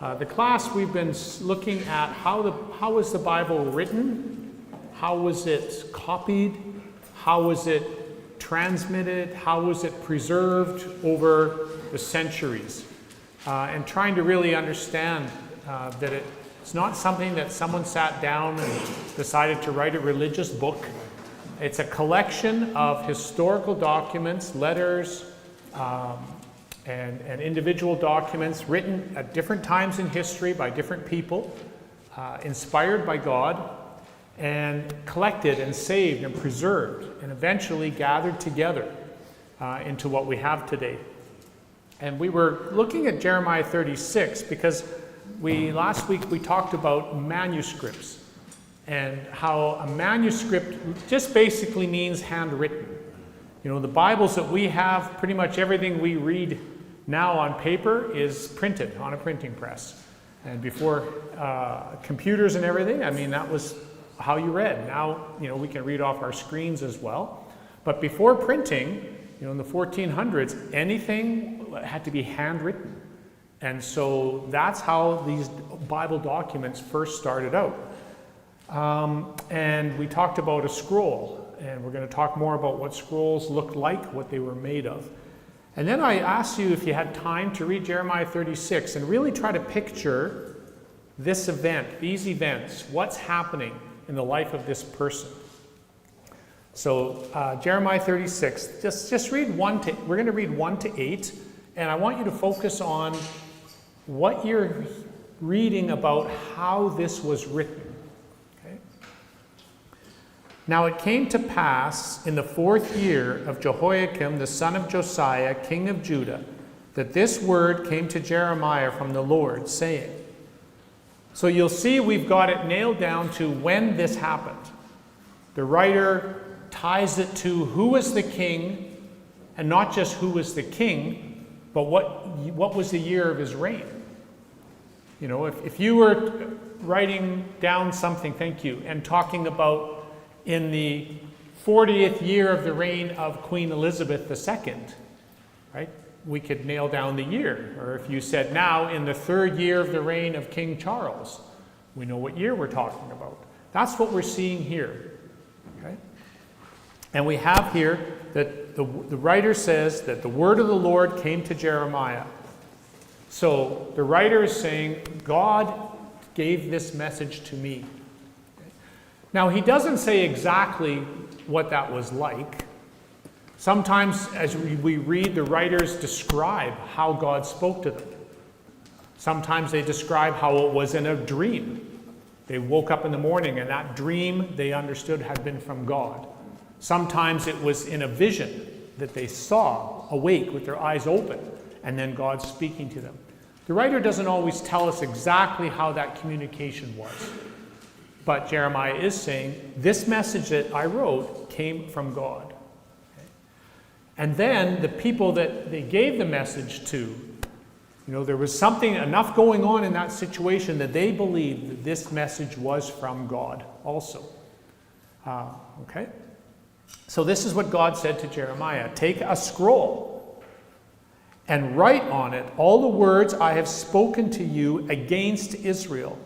The class, we've been looking at how was the Bible written, how was it copied, how was it transmitted, how was it preserved over the centuries, and trying to really understand that it's not something that someone sat down and decided to write a religious book. It's a collection of historical documents, letters, and individual documents written at different times in history by different people, inspired by God, and collected and saved and preserved and eventually gathered together into what we have today. And we were looking at Jeremiah 36 because last week we talked about manuscripts and how a manuscript just basically means handwritten. You know, the Bibles that we have, pretty much everything we read now on paper is printed on a printing press. And before computers and everything, I mean, that was how you read. Now, you know, we can read off our screens as well. But before printing, you know, in the 1400s, anything had to be handwritten. And so that's how these Bible documents first started out. And we talked about a scroll, and we're going to talk more about what scrolls looked like, what they were made of. And then I asked you if you had time to read Jeremiah 36 and really try to picture this event, these events, what's happening in the life of this person. So Jeremiah 36, just read we're going to read 1 to 8, and I want you to focus on what you're reading about how this was written. Now it came to pass in the 4th year of Jehoiakim, the son of Josiah, king of Judah, that this word came to Jeremiah from the Lord, saying. So you'll see we've got it nailed down to when this happened. The writer ties it to who was the king, and not just who was the king, but what was the year of his reign. You know, if you were writing down something, thank you, and talking about in the 40th year of the reign of Queen Elizabeth II, right? We could nail down the year. Or if you said now in the 3rd year of the reign of King Charles, we know what year we're talking about. That's what we're seeing here, okay? And we have here that the writer says that the word of the Lord came to Jeremiah. So the writer is saying, God gave this message to me. Now, he doesn't say exactly what that was like. Sometimes, as we read, the writers describe how God spoke to them. Sometimes they describe how it was in a dream. They woke up in the morning, and that dream they understood had been from God. Sometimes it was in a vision that they saw, awake with their eyes open, and then God speaking to them. The writer doesn't always tell us exactly how that communication was. But Jeremiah is saying, this message that I wrote came from God. Okay? And then the people that they gave the message to, you know, there was something, enough going on in that situation that they believed that this message was from God also. Okay? So this is what God said to Jeremiah. Take a scroll and write on it all the words I have spoken to you against Israel,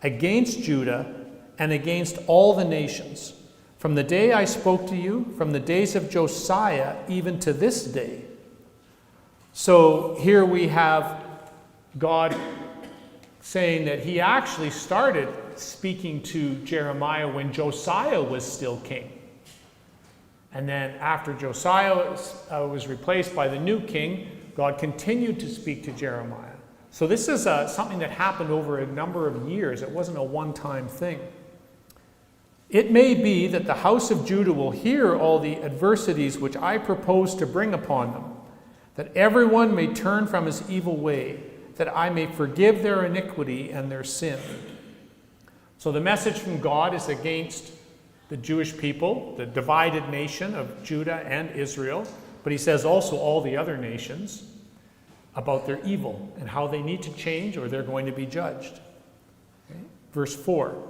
against Judah, and against all the nations, from the day I spoke to you, from the days of Josiah, even to this day. So here we have God saying that he actually started speaking to Jeremiah when Josiah was still king. And then after Josiah was replaced by the new king, God continued to speak to Jeremiah. So this is something that happened over a number of years. It wasn't a one-time thing. It may be that the house of Judah will hear all the adversities which I propose to bring upon them, that everyone may turn from his evil way, that I may forgive their iniquity and their sin. So the message from God is against the Jewish people, the divided nation of Judah and Israel, but he says also all the other nations about their evil and how they need to change or they're going to be judged. Okay? Verse 4.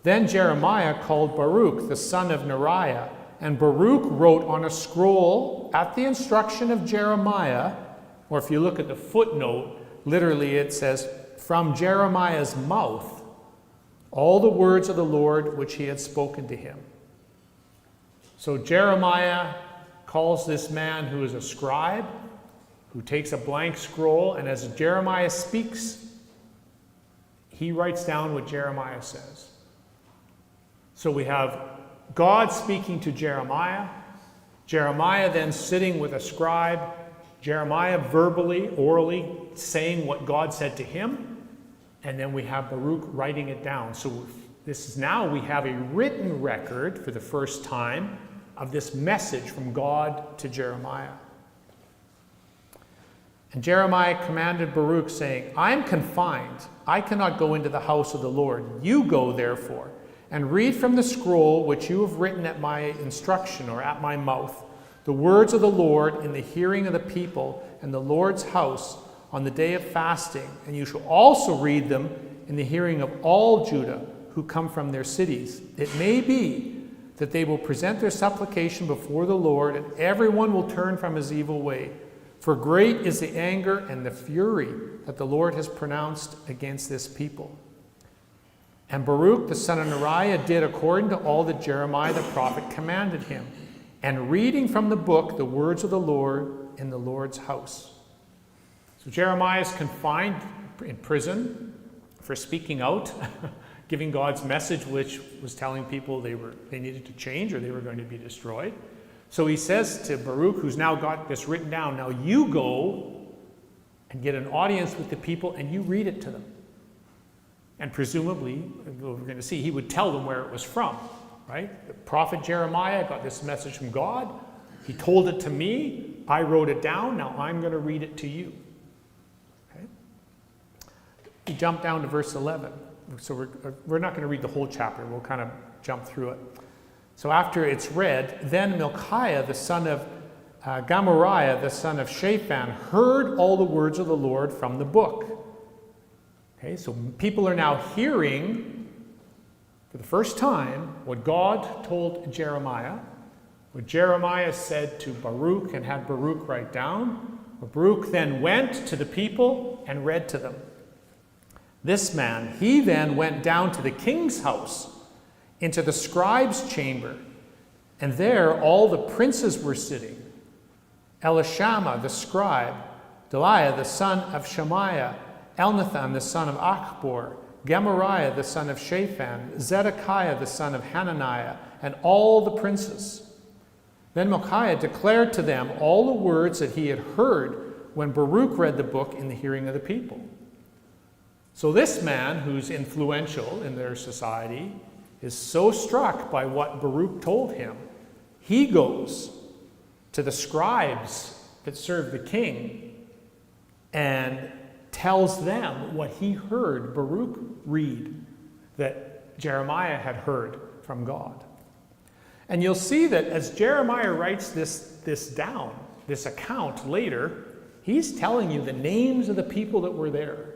Then Jeremiah called Baruch, the son of Neriah, and Baruch wrote on a scroll at the instruction of Jeremiah, or if you look at the footnote, literally it says from Jeremiah's mouth all the words of the Lord which he had spoken to him. So Jeremiah calls this man who is a scribe, who takes a blank scroll, and as Jeremiah speaks, he writes down what Jeremiah says. So we have God speaking to Jeremiah, Jeremiah then sitting with a scribe, Jeremiah verbally, orally saying what God said to him, and then we have Baruch writing it down. So this is now we have a written record for the first time of this message from God to Jeremiah. And Jeremiah commanded Baruch, saying, I am confined. I cannot go into the house of the Lord. You go, therefore, and read from the scroll which you have written at my instruction, or at my mouth, the words of the Lord in the hearing of the people and the Lord's house on the day of fasting. And you shall also read them in the hearing of all Judah who come from their cities. It may be that they will present their supplication before the Lord, and everyone will turn from his evil way. For great is the anger and the fury that the Lord has pronounced against this people. And Baruch the son of Neriah did according to all that Jeremiah the prophet commanded him, and reading from the book the words of the Lord in the Lord's house. So Jeremiah is confined in prison for speaking out, giving God's message, which was telling people they needed to change or they were going to be destroyed. So he says to Baruch, who's now got this written down, now you go and get an audience with the people and you read it to them. And presumably, we're going to see, he would tell them where it was from, right? The prophet Jeremiah got this message from God. He told it to me. I wrote it down. Now I'm going to read it to you. Okay? We jump down to verse 11. So we're not going to read the whole chapter. We'll kind of jump through it. So after it's read, then Micaiah, the son of Gemariah, the son of Shaphan, heard all the words of the Lord from the book. Okay, so people are now hearing for the first time what God told Jeremiah, what Jeremiah said to Baruch and had Baruch write down. Baruch then went to the people and read to them. This man, he then went down to the king's house, into the scribe's chamber, and there all the princes were sitting. Elishama the scribe, Delaiah the son of Shemaiah, Elnathan the son of Achbor, Gemariah the son of Shaphan, Zedekiah the son of Hananiah, and all the princes. Then Micaiah declared to them all the words that he had heard when Baruch read the book in the hearing of the people. So this man, who's influential in their society, is so struck by what Baruch told him, he goes to the scribes that serve the king and tells them what he heard Baruch read that Jeremiah had heard from God. And you'll see that as Jeremiah writes this down, this account later, he's telling you the names of the people that were there.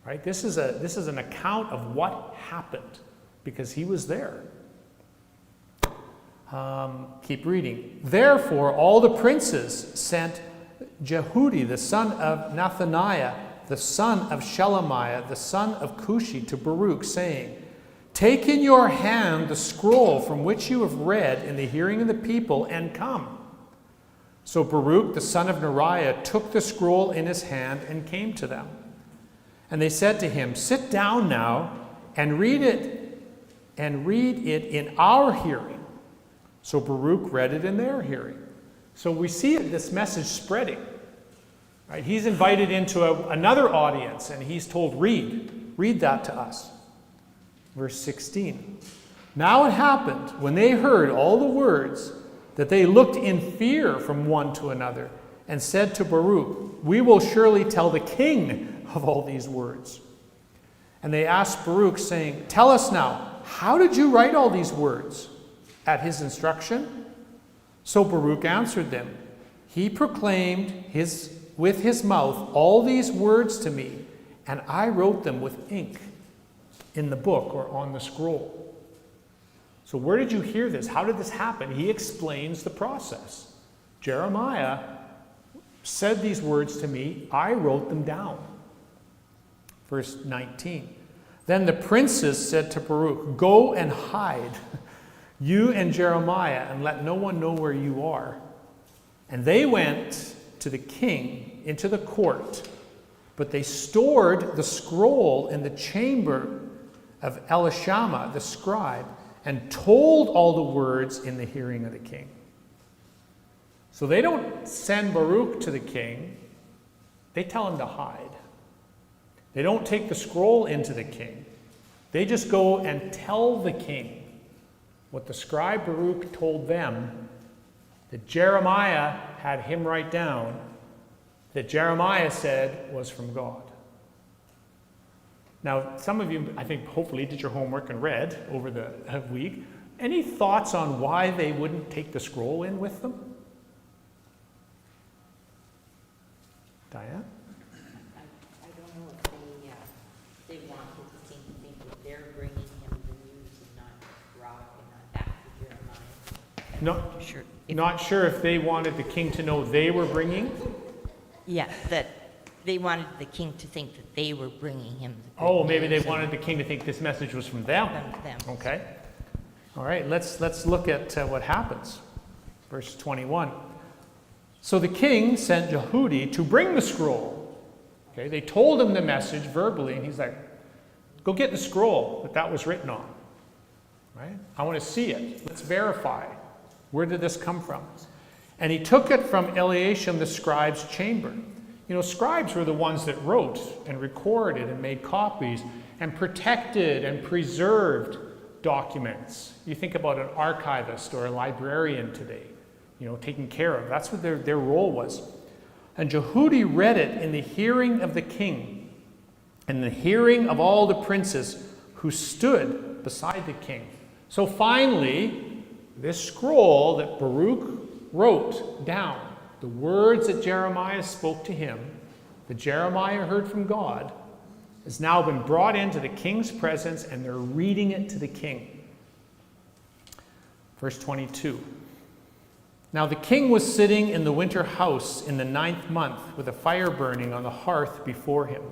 Right? This is an account of what happened because he was there. Keep reading. Therefore, all the princes sent Jehudi, the son of Nathaniah, the son of Shelemiah, the son of Cushi, to Baruch, saying, Take in your hand the scroll from which you have read in the hearing of the people, and come. So Baruch, the son of Neriah, took the scroll in his hand and came to them. And they said to him, Sit down now and read it in our hearing. So Baruch read it in their hearing. So we see this message spreading. Right? He's invited into another audience and he's told, read that to us. Verse 16. Now it happened when they heard all the words that they looked in fear from one to another and said to Baruch, We will surely tell the king of all these words. And they asked Baruch, saying, Tell us now, how did you write all these words? At his instruction? So Baruch answered them, He proclaimed with his mouth all these words to me, and I wrote them with ink in the book or on the scroll. So where did you hear this? How did this happen? He explains the process. Jeremiah said these words to me, I wrote them down. Verse 19. Then the princes said to Baruch, "Go and hide, you and Jeremiah, and let no one know where you are." And they went to the king into the court, but they stored the scroll in the chamber of Elishama the scribe, and told all the words in the hearing of the king. So they don't send Baruch to the king, they tell him to hide. They don't take the scroll into the king. They just go and tell the king what the scribe Baruch told them that Jeremiah had him write down, that Jeremiah said was from God. Now, some of you, I think, hopefully did your homework and read over the week. Any thoughts on why they wouldn't take the scroll in with them? Diane? I don't know if they wanted the king to think that they're bringing him the news and not Baruch and not back to Jeremiah. Not sure if they wanted the king to know they were bringing? Yeah, that they wanted the king to think that they were bringing him the good Oh, maybe they news wanted the king to think this message was from them. from them. Okay. All right, let's look at what happens. Verse 21. So the king sent Jehudi to bring the scroll. Okay, they told him the message verbally, and he's like, "Go get the scroll that was written on." Right? I want to see it. Let's verify. Where did this come from? And he took it from Eliashim the scribe's chamber. You know, scribes were the ones that wrote and recorded and made copies and protected and preserved documents. You think about an archivist or a librarian today, you know, taking care of. That's what their role was. And Jehudi read it in the hearing of the king, and the hearing of all the princes who stood beside the king. So finally, this scroll that Baruch wrote down, the words that Jeremiah spoke to him, that Jeremiah heard from God, has now been brought into the king's presence, and they're reading it to the king. Verse 22. Now the king was sitting in the winter house in the 9th month with a fire burning on the hearth before him.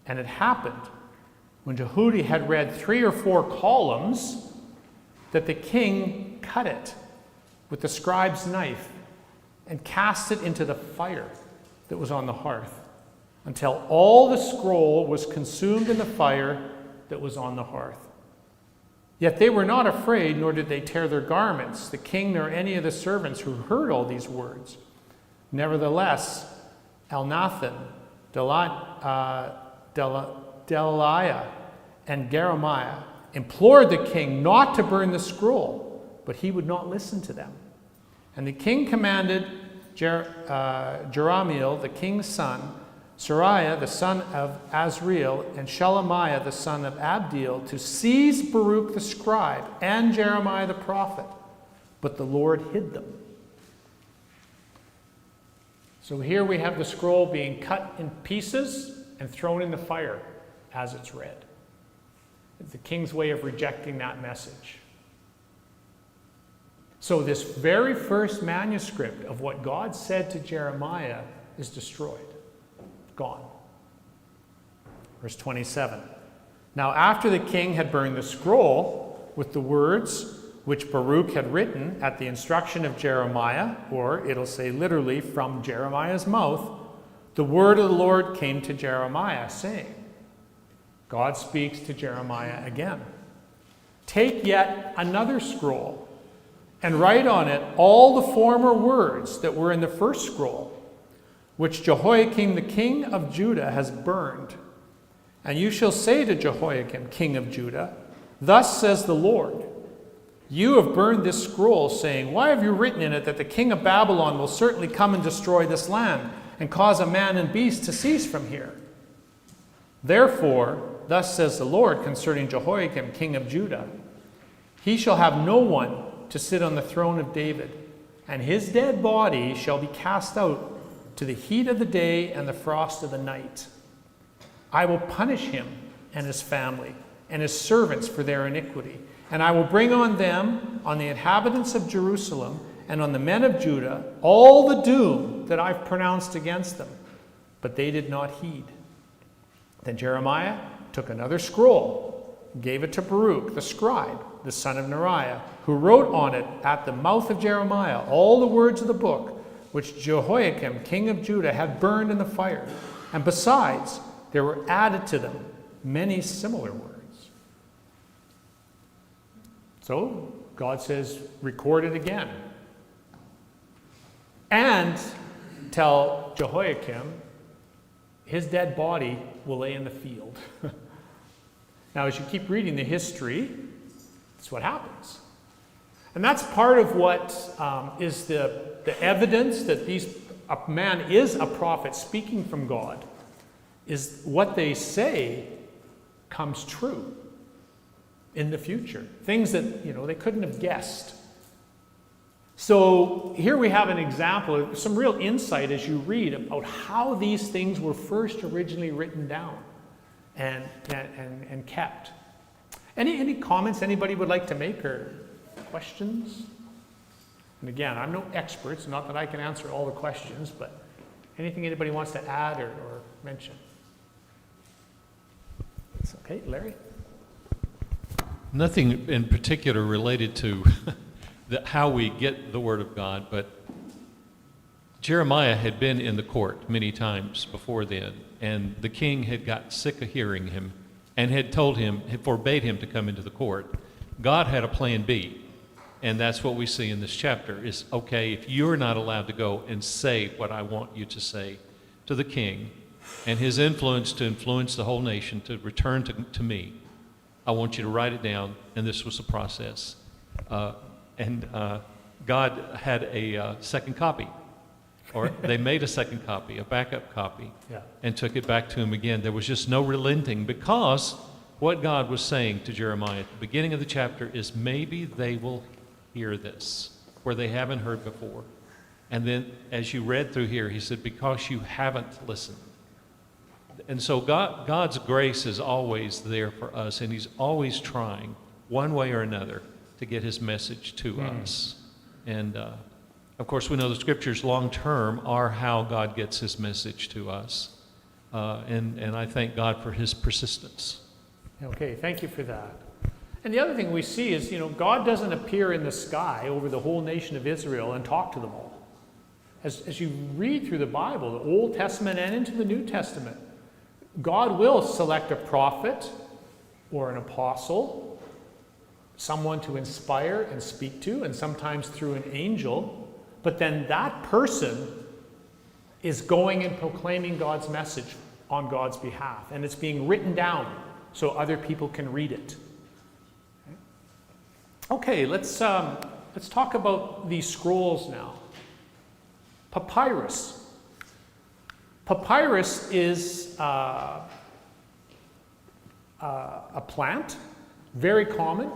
And it happened, when Jehudi had read 3 or 4 columns, that the king cut it with the scribe's knife and cast it into the fire that was on the hearth, until all the scroll was consumed in the fire that was on the hearth. Yet they were not afraid, nor did they tear their garments, the king nor any of the servants who heard all these words. Nevertheless, Elnathan, Delaiah, and Jeremiah implored the king not to burn the scroll, but he would not listen to them. And the king commanded Jerahmeel, the king's son, Seraiah, the son of Azriel, and Shelemiah, the son of Abdeel, to seize Baruch the scribe and Jeremiah the prophet. But the Lord hid them. So here we have the scroll being cut in pieces and thrown in the fire as it's read. It's the king's way of rejecting that message. So this very first manuscript of what God said to Jeremiah is destroyed. Gone. Verse 27. Now after the king had burned the scroll with the words which Baruch had written at the instruction of Jeremiah, or it'll say literally from Jeremiah's mouth, the word of the Lord came to Jeremiah, saying, God speaks to Jeremiah again. Take yet another scroll and write on it all the former words that were in the first scroll, which Jehoiakim the king of Judah has burned. And you shall say to Jehoiakim, king of Judah, thus says the Lord, you have burned this scroll, saying, why have you written in it that the king of Babylon will certainly come and destroy this land and cause a man and beast to cease from here? Therefore, thus says the Lord concerning Jehoiakim, king of Judah, he shall have no one to sit on the throne of David, and his dead body shall be cast out to the heat of the day and the frost of the night. I will punish him and his family and his servants for their iniquity, and I will bring on them, on the inhabitants of Jerusalem, and on the men of Judah, all the doom that I've pronounced against them. But they did not heed. Then Jeremiah took another scroll, gave it to Baruch, the scribe, the son of Neriah, who wrote on it at the mouth of Jeremiah all the words of the book, which Jehoiakim, king of Judah, had burned in the fire. And besides, there were added to them many similar words. So God says, record it again. And tell Jehoiakim, his dead body will lay in the field. Now, as you keep reading the history, that's what happens. And that's part of what is the evidence that a man is a prophet speaking from God, is what they say comes true in the future. Things that, they couldn't have guessed. So here we have an example of some real insight as you read about how these things were first originally written down and kept. Any comments anybody would like to make or questions? And again, I'm no expert, it's not that I can answer all the questions, but anything anybody wants to add or mention? It's okay, Larry? Nothing in particular related to how we get the Word of God, but Jeremiah had been in the court many times before then, and the king had got sick of hearing him and had forbade him to come into the court. God had a plan B, and that's what we see in this chapter is, okay, if you're not allowed to go and say what I want you to say to the king and his influence to influence the whole nation to return to me, I want you to write it down, and this was the process. And God had a second copy, or they made a second copy, a backup copy, and took it back to him again. There was just no relenting, because what God was saying to Jeremiah at the beginning of the chapter is maybe they will hear this where they haven't heard before. And then as you read through here, he said, because you haven't listened. And so God's grace is always there for us, and he's always trying, one way or another, to get his message to us. And of course, we know the scriptures long term are how God gets his message to us. And I thank God for his persistence. Okay, thank you for that. And the other thing we see is, God doesn't appear in the sky over the whole nation of Israel and talk to them all. As you read through the Bible, the Old Testament and into the New Testament, God will select a prophet or an apostle, someone to inspire and speak to, and sometimes through an angel, but then that person is going and proclaiming God's message on God's behalf, and it's being written down so other people can read it. Okay, let's talk about these scrolls now. Papyrus. Papyrus is a plant, very common.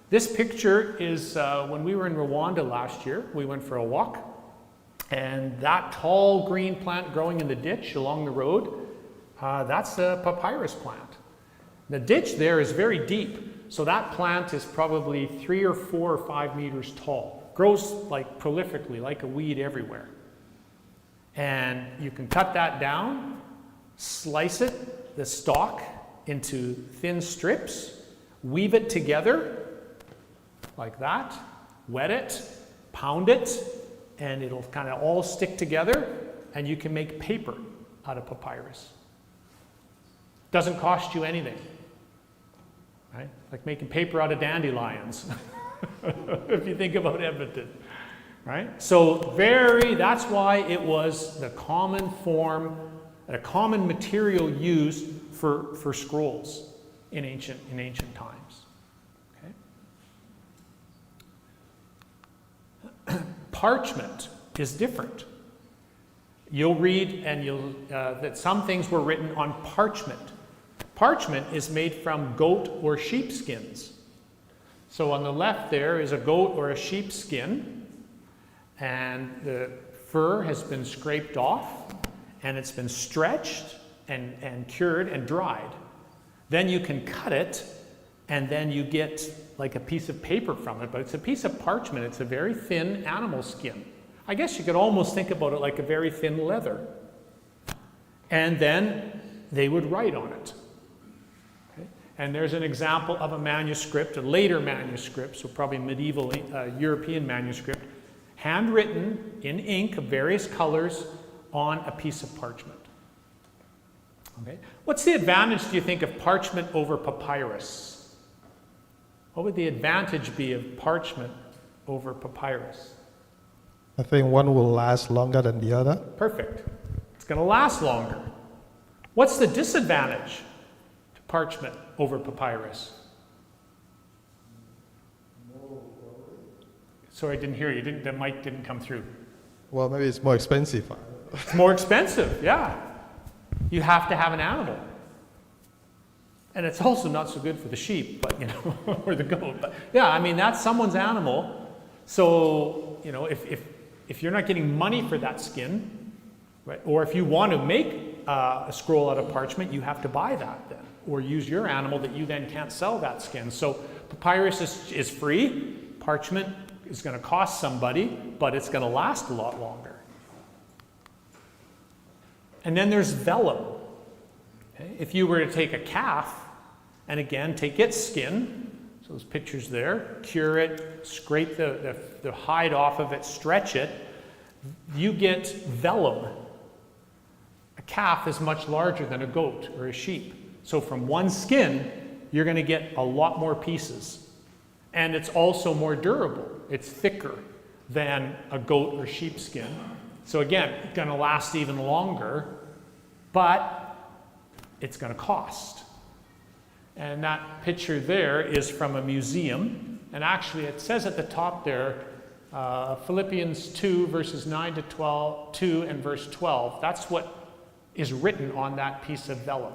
This picture is when we were in Rwanda last year. We went for a walk, and that tall green plant growing in the ditch along the road, that's a papyrus plant. The ditch there is very deep, so that plant is probably 3 or 4 or 5 meters tall. Grows like prolifically, like a weed everywhere. And you can cut that down, slice it, the stalk, into thin strips, weave it together like that, wet it, pound it, and it'll kind of all stick together, and you can make paper out of papyrus. Doesn't cost you anything, right? Like making paper out of dandelions, if you think about Edmonton. Right? So that's why it was the common form, a common material used for scrolls in ancient times. Okay? Parchment is different. You'll read that some things were written on parchment. Parchment is made from goat or sheep skins. So on the left there is a goat or a sheep skin, and the fur has been scraped off, and it's been stretched and cured and dried. Then you can cut it, and then you get like a piece of paper from it, but it's a piece of parchment. It's a very thin animal skin. I guess you could almost think about it like a very thin leather. And then they would write on it. Okay? And there's an example of a manuscript, a later manuscript, so probably medieval European manuscript, handwritten in ink of various colors on a piece of parchment. Okay? What's the advantage, do you think, of parchment over papyrus? What would the advantage be of parchment over papyrus? I think one will last longer than the other. Perfect. It's going to last longer. What's the disadvantage to parchment over papyrus? Sorry, I didn't hear you. The mic didn't come through. Well, maybe it's more expensive. It's more expensive, yeah. You have to have an animal. And it's also not so good for the sheep, but or the goat. But yeah, I mean, that's someone's animal. So, if you're not getting money for that skin, right, or if you want to make a scroll out of parchment, you have to buy that then, or use your animal that you then can't sell that skin. So papyrus is free. Parchment is going to cost somebody, but it's going to last a lot longer. And then there's vellum. Okay? If you were to take a calf, and again, take its skin, so those pictures there, cure it, scrape the hide off of it, stretch it, you get vellum. A calf is much larger than a goat or a sheep. So from one skin, you're going to get a lot more pieces. And it's also more durable. It's thicker than a goat or sheep skin. So again, it's going to last even longer, but it's going to cost. And that picture there is from a museum. And actually, it says at the top there, Philippians 2, verses 9 to 12, 2 and verse 12. That's what is written on that piece of vellum.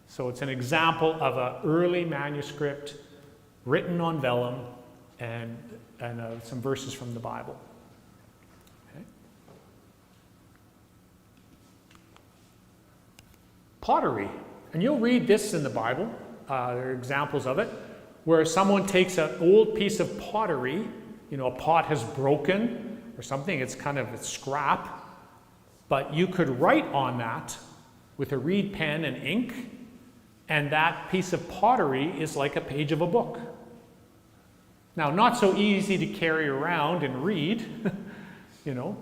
So it's an example of an early manuscript written on vellum and some verses from the Bible. Okay. Pottery. And you'll read this in the Bible, there are examples of it, where someone takes an old piece of pottery, a pot has broken or something, it's kind of a scrap, but you could write on that with a reed pen and ink, and that piece of pottery is like a page of a book. Now, not so easy to carry around and read,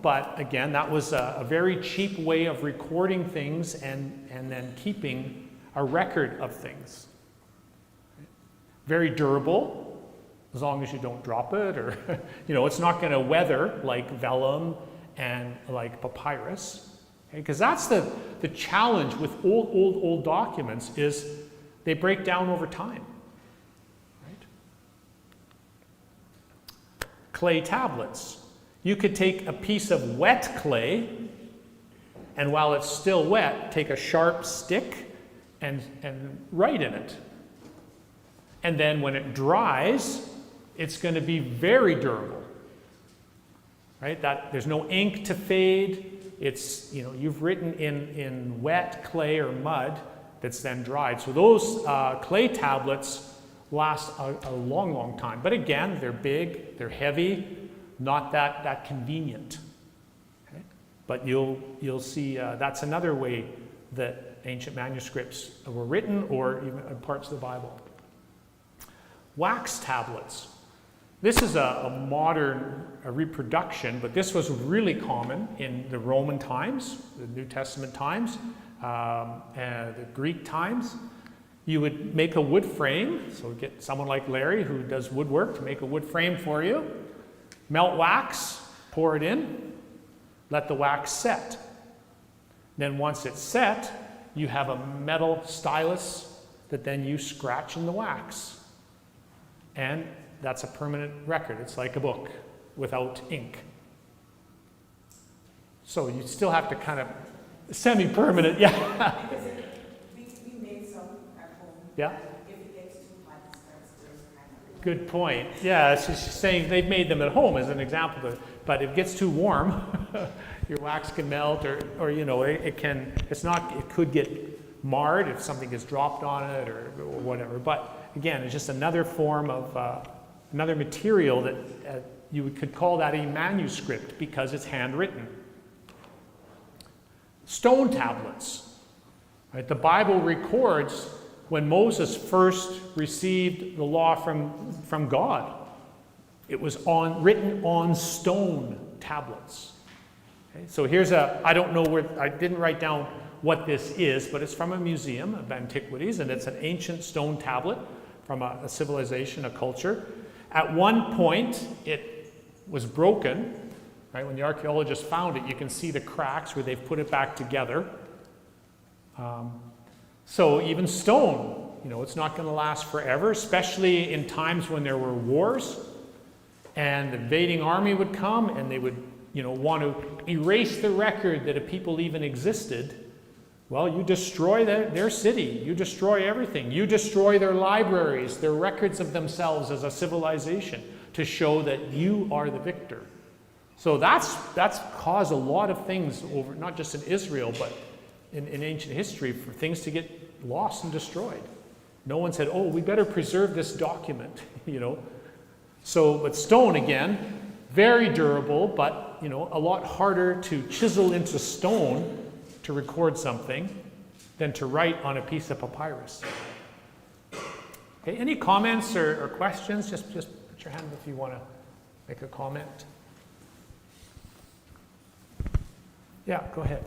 but again, that was a very cheap way of recording things and then keeping a record of things. Very durable, as long as you don't drop it, or it's not going to weather like vellum and like papyrus. Because that's the challenge with old documents is they break down over time. Right? Clay tablets. You could take a piece of wet clay, and while it's still wet, take a sharp stick and write in it. And then when it dries, it's going to be very durable. Right? There's no ink to fade. It's, you've written in wet clay or mud that's then dried. So those clay tablets last a long, long time. But again, they're big, they're heavy, not that convenient. Okay? But you'll see that's another way that ancient manuscripts were written, or even parts of the Bible. Wax tablets. This is a modern reproduction, but this was really common in the Roman times, the New Testament times, and the Greek times. You would make a wood frame, so get someone like Larry who does woodwork to make a wood frame for you. Melt wax, pour it in, let the wax set. Then once it's set, you have a metal stylus that then you scratch in the wax. And that's a permanent record. It's like a book without ink. So you still have to kind of semi-permanent, yeah. Because we made some at home. Yeah. If it gets too hot, it starts to kind of. Good point. Yeah, she's saying they've made them at home as an example, but if it gets too warm, your wax can melt, or it could get marred if something gets dropped on it or whatever. But again, it's just another form of another material that you could call that a manuscript because it's handwritten. Stone tablets. Right? The Bible records when Moses first received the law from God. It was written on stone tablets. Okay? So here's I don't know where, I didn't write down what this is, but it's from a museum of antiquities, and it's an ancient stone tablet from a civilization, a culture. At one point, it was broken. Right? When the archaeologists found it, you can see the cracks where they've put it back together. So even stone, it's not going to last forever, especially in times when there were wars and the invading army would come and they would, want to erase the record that a people even existed. Well, you destroy their city. You destroy everything. You destroy their libraries, their records of themselves as a civilization to show that you are the victor. So that's caused a lot of things over, not just in Israel, but in ancient history, for things to get lost and destroyed. No one said, we better preserve this document, So, but stone, again, very durable, but, a lot harder to chisel into stone to record something than to write on a piece of papyrus. Okay, any comments or questions? Just put your hand up if you want to make a comment. Yeah, go ahead.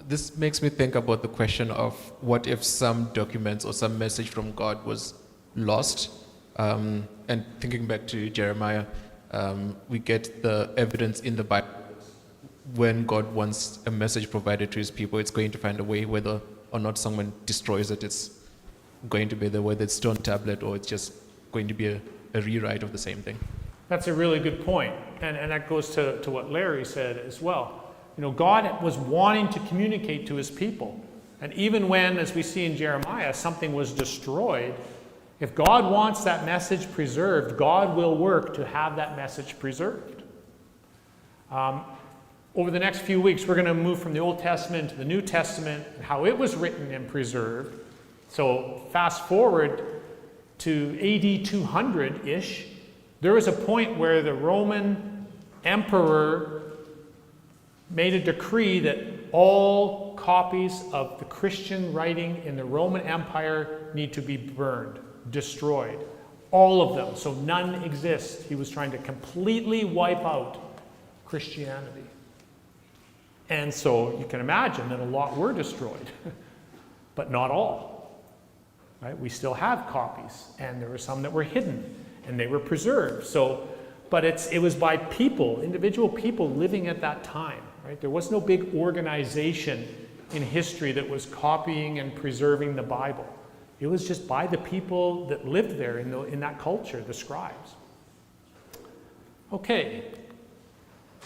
This makes me think about the question of what if some documents or some message from God was lost? And thinking back to Jeremiah, we get the evidence in the Bible. When God wants a message provided to his people, it's going to find a way, whether or not someone destroys it, it's going to be there, whether it's stone tablet or it's just going to be a rewrite of the same thing. That's a really good point. And that goes to what Larry said as well. God was wanting to communicate to his people. And even when, as we see in Jeremiah, something was destroyed, if God wants that message preserved, God will work to have that message preserved. Over the next few weeks, we're going to move from the Old Testament to the New Testament, how it was written and preserved. So fast forward to AD 200-ish, there was a point where the Roman emperor made a decree that all copies of the Christian writing in the Roman Empire need to be burned, destroyed. All of them, so none exist. He was trying to completely wipe out Christianity. And so you can imagine that a lot were destroyed, but not all. Right? We still have copies, and there were some that were hidden, and they were preserved. But it was by people, individual people living at that time. Right? There was no big organization in history that was copying and preserving the Bible. It was just by the people that lived there in that culture, the scribes. Okay,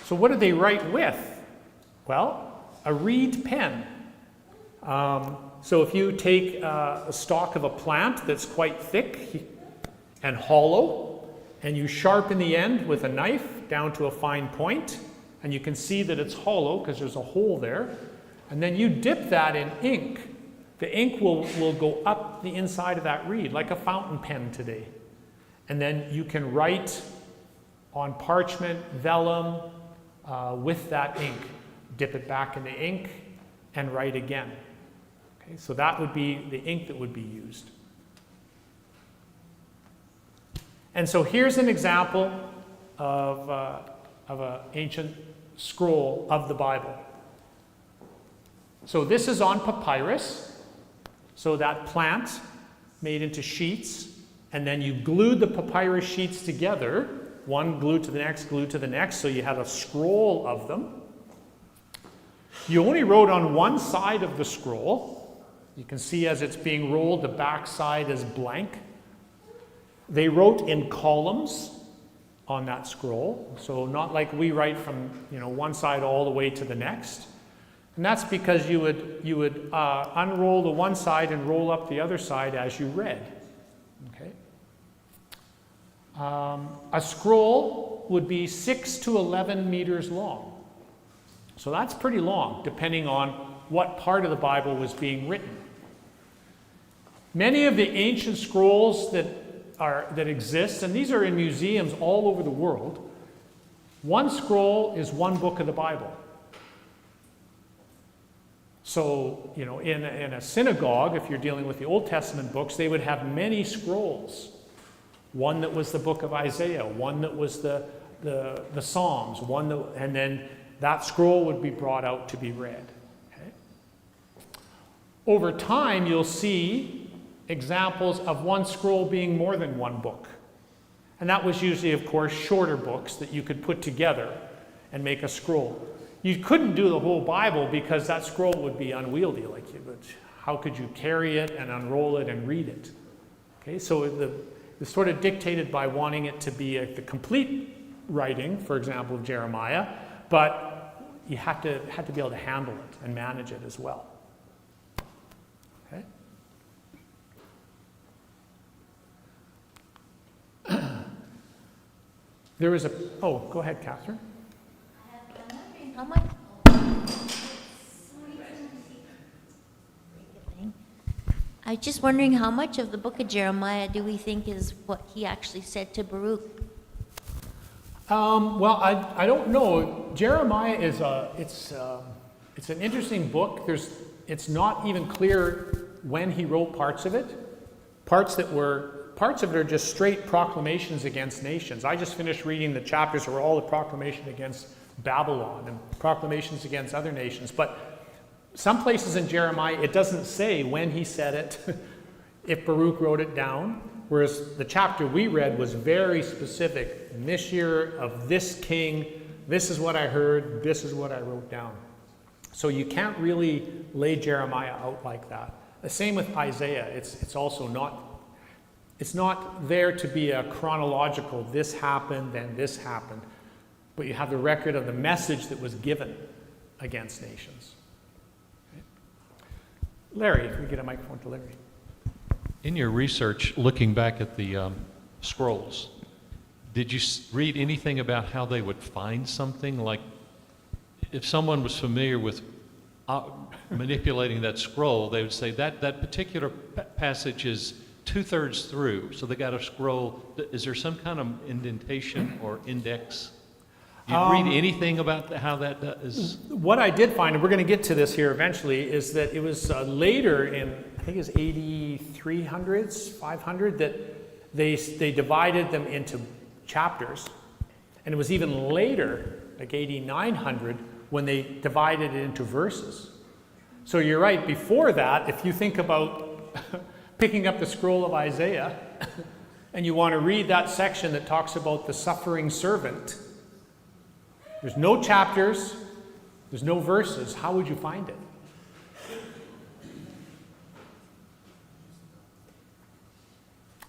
so what did they write with? Well, a reed pen. So if you take a stalk of a plant that's quite thick and hollow, and you sharpen the end with a knife down to a fine point, and you can see that it's hollow because there's a hole there, and then you dip that in ink, the ink will go up the inside of that reed, like a fountain pen today. And then you can write on parchment, vellum, with that ink. Dip it back in the ink and write again. Okay, so that would be the ink that would be used. And so here's an example of an ancient scroll of the Bible. So this is on papyrus. So that plant made into sheets, and then you glued the papyrus sheets together, one glued to the next, so you have a scroll of them. You only wrote on one side of the scroll. You can see as it's being rolled, the back side is blank. They wrote in columns on that scroll, so not like we write from one side all the way to the next. And that's because you would unroll the one side and roll up the other side as you read. Okay. A scroll would be 6 to 11 meters long. So that's pretty long, depending on what part of the Bible was being written. Many of the ancient scrolls that exist, and these are in museums all over the world, one scroll is one book of the Bible. So, you know, in a synagogue, if you're dealing with the Old Testament books, they would have many scrolls. One that was the book of Isaiah, one that was the Psalms, and then that scroll would be brought out to be read. Okay? Over time, you'll see examples of one scroll being more than one book. And that was usually, of course, shorter books that you could put together and make a scroll. You couldn't do the whole Bible because that scroll would be unwieldy. How could you carry it and unroll it and read it? Okay, so it's sort of dictated by wanting it to be the complete writing, for example, of Jeremiah, but you had to be able to handle it and manage it as well. Okay? There was go ahead, Catherine. I'm wondering how much. I'm just wondering how much of the book of Jeremiah do we think is what he actually said to Baruch? Well, I don't know. Jeremiah is it's an interesting book. It's not even clear when he wrote parts of it. Parts of it are just straight proclamations against nations. I just finished reading the chapters where all the proclamation against Babylon and proclamations against other nations. But some places in Jeremiah, it doesn't say when he said it, if Baruch wrote it down, whereas the chapter we read was very specific. In this year of this king, this is what I heard, this is what I wrote down. So you can't really lay Jeremiah out like that. The same with Isaiah. It's also not there to be a chronological, this happened, then this happened. But you have the record of the message that was given against nations. Okay. Larry, if we get a microphone to Larry. In your research, looking back at the scrolls, did you read anything about how they would find something? Like, if someone was familiar with manipulating that scroll, they would say that particular passage is 2/3 through, so they got a scroll. Is there some kind of indentation or index? Do you read anything about how that is? What I did find, and we're going to get to this here eventually, is that it was later in, I think it was 8300s, 500, that they divided them into chapters. And it was even later, like 8900, when they divided it into verses. So you're right, before that, if you think about picking up the scroll of Isaiah, and you want to read that section that talks about the suffering servant, there's no chapters, there's no verses. How would you find it?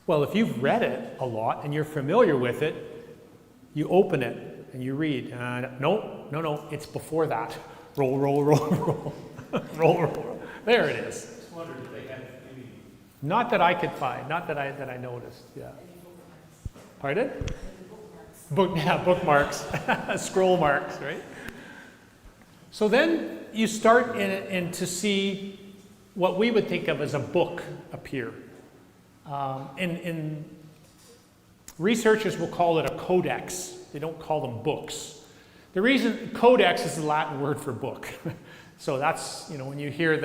Well, if you've read it a lot and you're familiar with it, you open it and you read. No, it's before that. Roll, roll, roll, roll. Roll, roll. There it is. I just wondered if they had any. Not that I could find, not that I noticed. Yeah. Pardon? Bookmarks, scroll marks, right? So then you start in to see what we would think of as a book appear. In researchers will call it a codex. They don't call them books. The reason codex is the Latin word for book. So that's, when you hear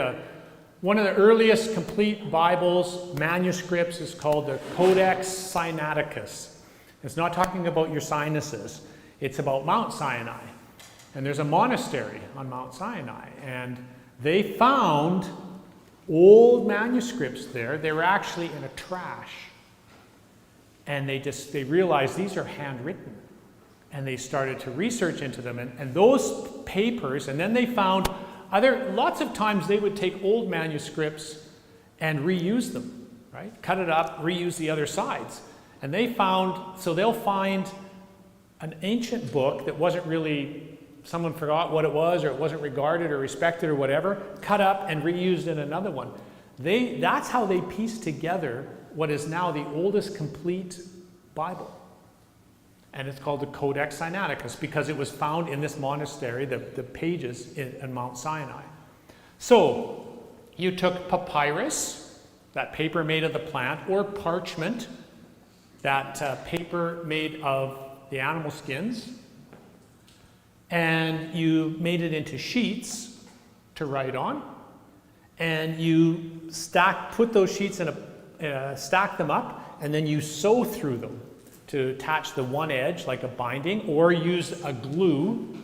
one of the earliest complete Bibles, manuscripts, is called the Codex Sinaiticus. It's not talking about your sinuses. It's about Mount Sinai. And there's a monastery on Mount Sinai. And they found old manuscripts there. They were actually in a trash. And they realized these are handwritten. And they started to research into them. And those papers, and then they found lots of times they would take old manuscripts and reuse them, right? Cut it up, reuse the other sides. And they'll find an ancient book that wasn't really, someone forgot what it was, or it wasn't regarded or respected or whatever, cut up and reused in another one. That's how they pieced together what is now the oldest complete Bible. And it's called the Codex Sinaiticus because it was found in this monastery, the pages in Mount Sinai. So you took papyrus, that paper made of the plant, or parchment, that paper made of the animal skins, and you made it into sheets to write on, and you put those sheets in stack them up, and then you sew through them to attach the one edge like a binding, or use a glue.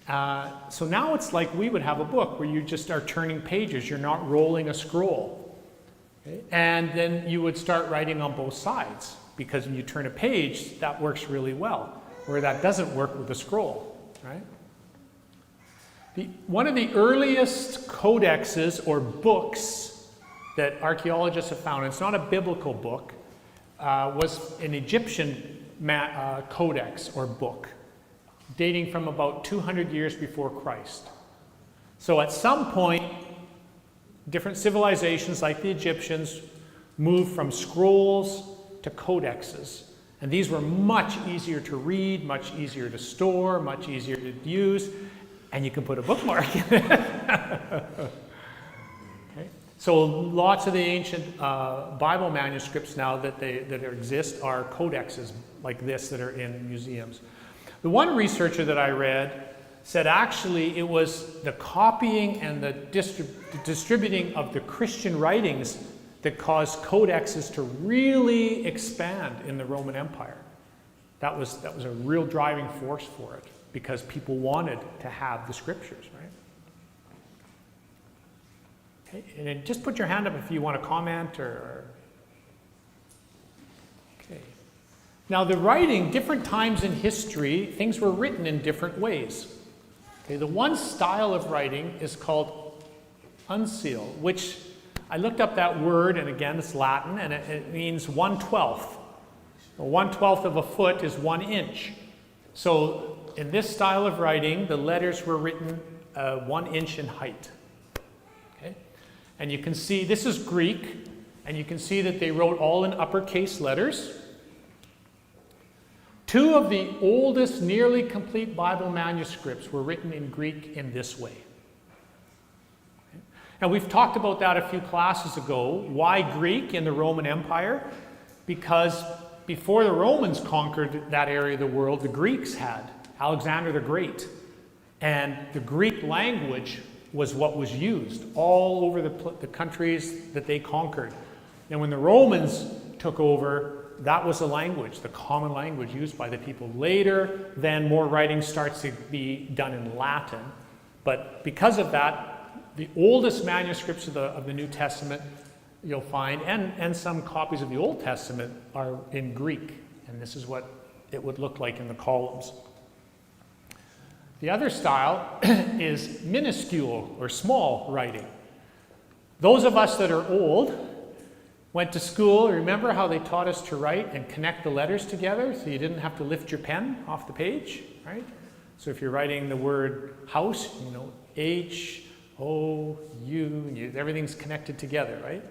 So now it's like we would have a book where you just are turning pages. You're not rolling a scroll. Okay? And then you would start writing on both sides, because when you turn a page, that works really well, where that doesn't work with a scroll, right? One of the earliest codexes or books that archaeologists have found, it's not a biblical book, was an Egyptian codex or book dating from about 200 years before Christ. So at some point, different civilizations like the Egyptians moved from scrolls to codexes. And these were much easier to read, much easier to store, much easier to use, and you can put a bookmark in it. Okay? So lots of the ancient Bible manuscripts now that exist are codexes like this that are in museums. The one researcher that I read said actually it was the copying and the distributing of the Christian writings that caused codexes to really expand in the Roman Empire. That was a real driving force for it, because people wanted to have the scriptures, right? Okay, and then just put your hand up if you want to comment or... Okay. Now the writing, different times in history, things were written in different ways. Okay, the one style of writing is called uncial, which I looked up that word, and again it's Latin, and it means 1/12. 1/12 of a foot is 1 inch. So in this style of writing, the letters were written 1 inch in height. Okay? And you can see, this is Greek, and you can see that they wrote all in uppercase letters. Two of the oldest nearly complete Bible manuscripts were written in Greek in this way. Okay? And we've talked about that a few classes ago. Why Greek in the Roman Empire? Because before the Romans conquered that area of the world, the Greeks had. Alexander the Great. And the Greek language was what was used all over the countries that they conquered. And when the Romans took over, that was the language, the common language used by the people. Later, then more writing starts to be done in Latin. But because of that, the oldest manuscripts of the New Testament you'll find, and some copies of the Old Testament, are in Greek. And this is what it would look like in the columns. The other style is minuscule or small writing. Those of us that are old went to school. Remember how they taught us to write and connect the letters together so you didn't have to lift your pen off the page, right? So if you're writing the word house, you know, H-O-U, everything's connected together, right?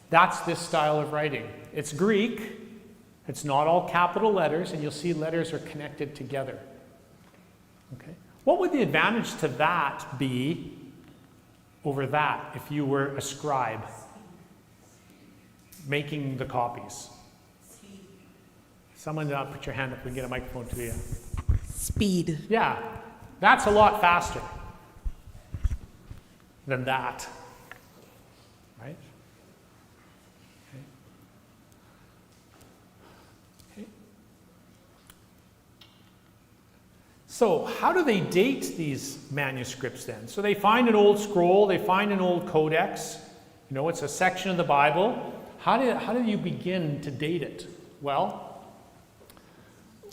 That's this style of writing. It's Greek. It's not all capital letters, and you'll see letters are connected together. Okay. What would the advantage to that be over that if you were a scribe making the copies? Someone put your hand up, we can get a microphone to you. Speed. Yeah, that's a lot faster than that, right? Okay. Okay. So how do they date these manuscripts then? So they find an old scroll, they find an old codex, you know, it's a section of the Bible. How do you begin to date it? Well,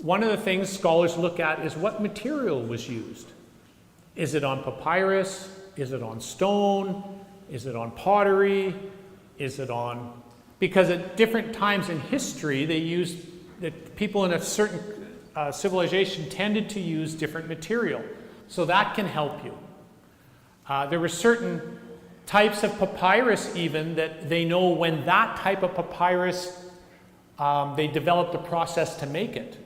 one of the things scholars look at is what material was used. Is it on papyrus? Is it on stone? Is it on pottery? Is it on... Because at different times in history, people in a certain civilization tended to use different material. So that can help you. There were certain types of papyrus even that they know when that type of papyrus, they developed a process to make it.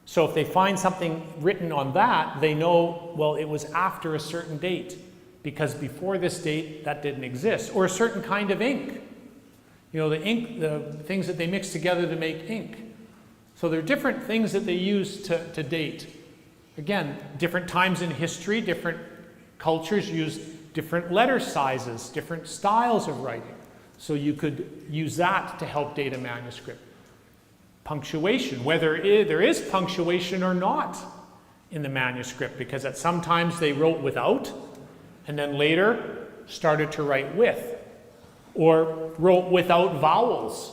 So if they find something written on that, they know, well, it was after a certain date, because before this date, that didn't exist. Or a certain kind of ink. You know, the ink, the things that they mix together to make ink. So there are different things that they use to date. Again, different times in history, different cultures used different letter sizes, different styles of writing. So you could use that to help date a manuscript. Punctuation, whether there is punctuation or not in the manuscript, because at some times they wrote without and then later started to write with, or wrote without vowels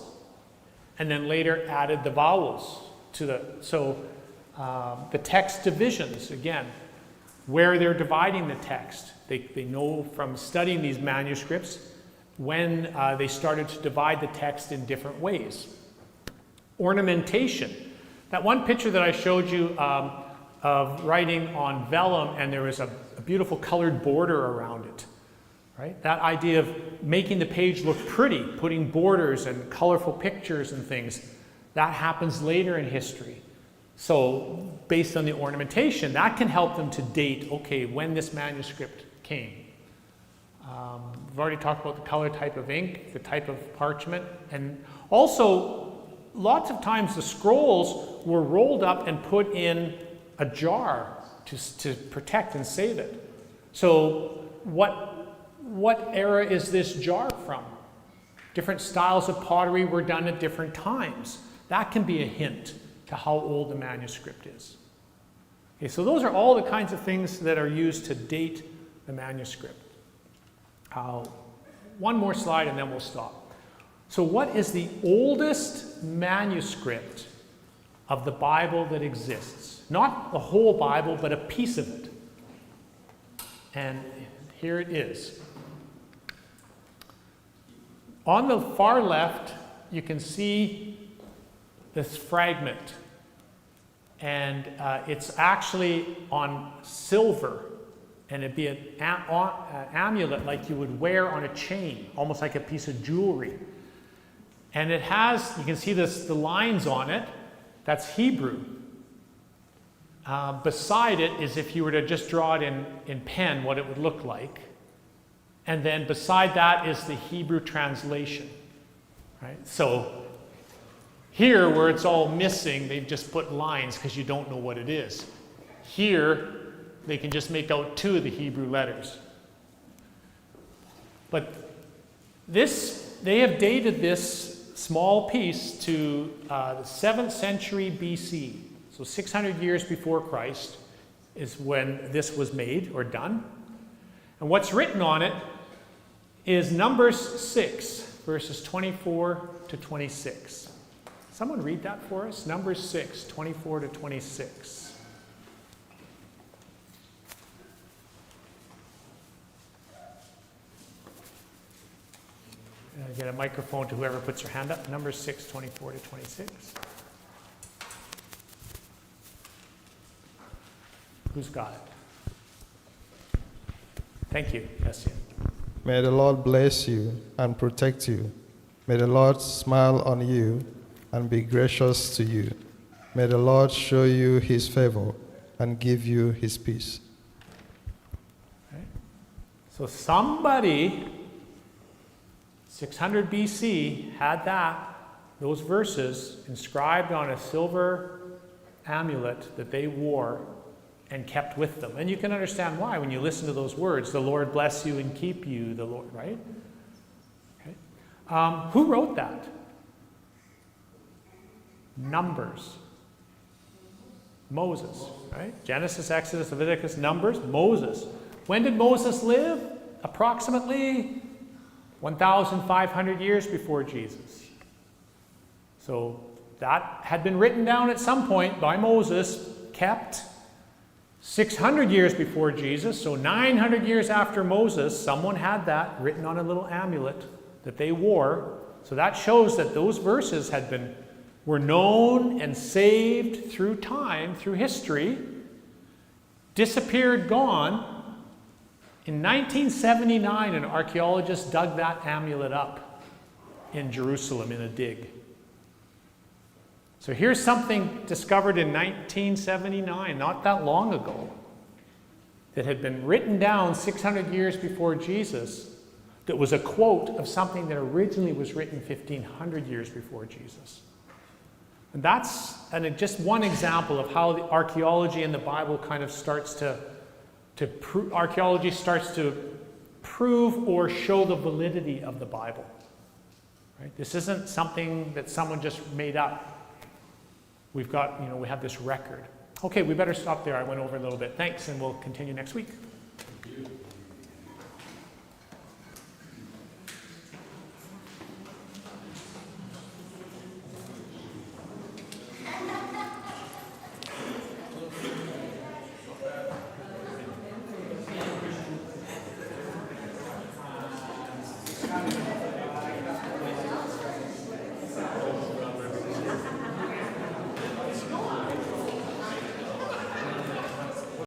and then later added the vowels to the, so the text divisions, again, where they're dividing the text. They know from studying these manuscripts when they started to divide the text in different ways. Ornamentation. That one picture that I showed you of writing on vellum, and there was a beautiful colored border around it, right? That idea of making the page look pretty, putting borders and colorful pictures and things, that happens later in history. So based on the ornamentation, that can help them to date, okay, when this manuscript came. We've already talked about the color type of ink, the type of parchment, and also lots of times the scrolls were rolled up and put in a jar to protect and save it. So what era is this jar from? Different styles of pottery were done at different times. That can be a hint to how old the manuscript is. Okay, so those are all the kinds of things that are used to date the manuscript. One more slide and then we'll stop. So what is the oldest manuscript of the Bible that exists? Not the whole Bible, but a piece of it. And here it is. On the far left, you can see this fragment. And it's actually on silver. And it'd be an amulet like you would wear on a chain, almost like a piece of jewelry. And it has, you can see this, the lines on it, that's Hebrew. Beside it is, if you were to just draw it in pen, what it would look like. And then beside that is the Hebrew translation. Right? So here, where it's all missing, they've just put lines because you don't know what it is. Here, they can just make out two of the Hebrew letters. But this, they have dated this small piece to the 7th century BC. So 600 years before Christ is when this was made or done. And what's written on it is Numbers 6, verses 24 to 26. Someone read that for us? Numbers 6, 24 to 26. Get a microphone to whoever puts their hand up. Numbers 6, 24 to 26. Who's got it? Thank you, Hessian. May the Lord bless you and protect you. May the Lord smile on you and be gracious to you. May the Lord show you his favor and give you his peace. Okay. So somebody, 600 BC, had those verses inscribed on a silver amulet that they wore and kept with them. And you can understand why when you listen to those words. The Lord bless you and keep you, the Lord, right? Okay. Who wrote that? Numbers. Moses, right? Genesis, Exodus, Leviticus, Numbers, Moses. When did Moses live? Approximately 1,500 years before Jesus. So that had been written down at some point by Moses, kept 600 years before Jesus. So 900 years after Moses, someone had that written on a little amulet that they wore. So that shows that those verses were known and saved through time, through history, disappeared, gone. In 1979, an archaeologist dug that amulet up in Jerusalem in a dig. So here's something discovered in 1979, not that long ago, that had been written down 600 years before Jesus, that was a quote of something that originally was written 1,500 years before Jesus. And that's just one example of how the archaeology in the Bible kind of starts archaeology starts to prove or show the validity of the Bible. Right? This isn't something that someone just made up. We've got, we have this record. Okay, we better stop there. I went over a little bit. Thanks, and we'll continue next week. Thank you.